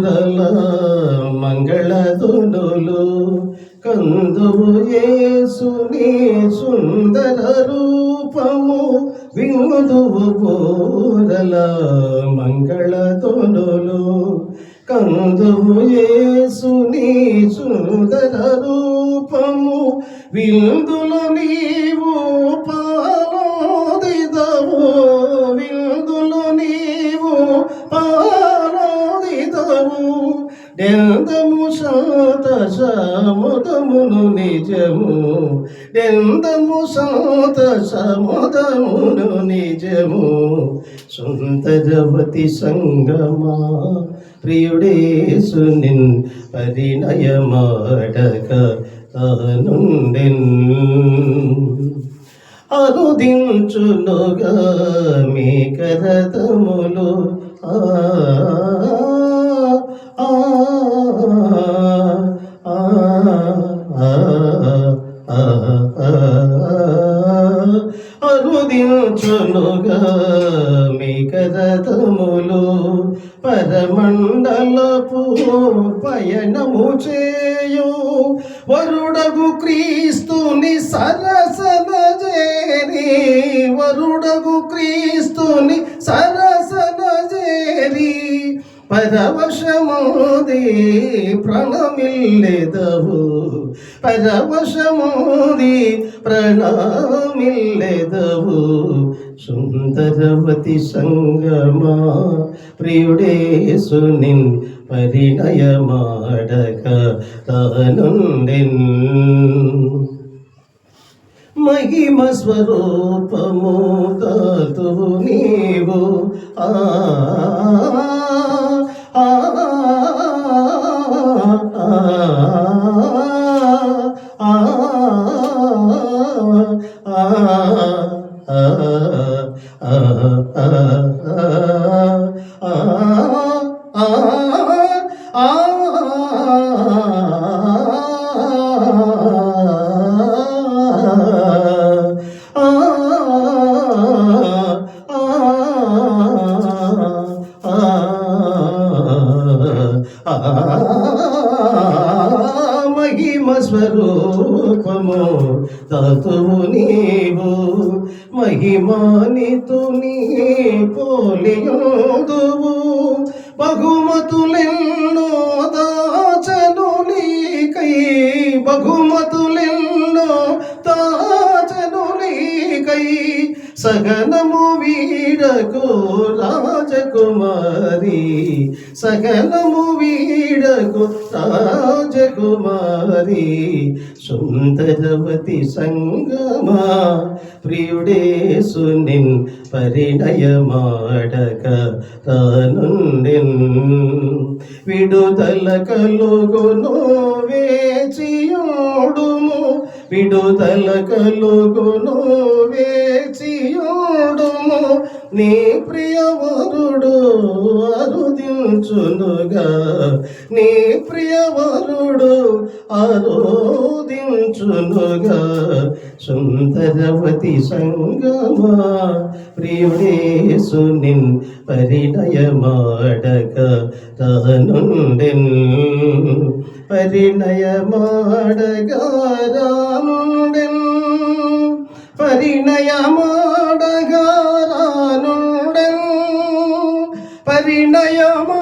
పూరల మంగళధునులు కందువు యేసుని సుందర రూపము విందువు పూరల మంగళధునులు కందువు యేసుని సుందర రూపము విందులు నీవు పాలోదిదవు విందులు నీవు పాలోదిదవు డెందము శాత సముదమును నిజము డెందము శాత సముదమును నిజము సుందరవతి సంగమా ప్రియుడేసు నిన్ పరిణయమాడక తానుండెన్ అనుదించునుగా మీ కరతములు అనుదించునుగా మీ కరతములు పరమండలపు పయనము చేయు వరుడగు క్రీస్తుని సరసన చేరి వరుడగు క్రీస్తుని సరసన చేరి పరవశమోది ప్రణమిల్లెదవు పరవశమోది ప్రణమిల్లెదవు సుందరవతి సంగమా ప్రియుడేసు నిన్ పరిణయమాడక తానుండెన్ మహిమ స్వరూపము తాతువు నీవు మహిమ స్వరూపము తాతువు నీవు మహిమానితు నీ పోలియోదువు బహుమతులెన్నో దాచను నీకై బహుమతులెన్నో దాచను నీకై సగనము వీడకు రాజకుమారి సగనము వీడకు రాజకుమారి సుందరవతి సంగమా ప్రియుడేసు నిన్ పరిణయమాడక తానుండెన్ విడుదల కలుగును వేచియోడుము విడుదల కలుగును వేచియోడుము నీ ప్రియవరుడు అరుదించునుగా నీ ప్రియవరుడు అరుదించునుగా సుందరవతి సంగమా ప్రియుడేసు నిన్ పరిణయమాడక తానుండెన్ పరిణయమాడక రానుండెన్ పరిణయమాడక రానుండెన్ పరిణయమా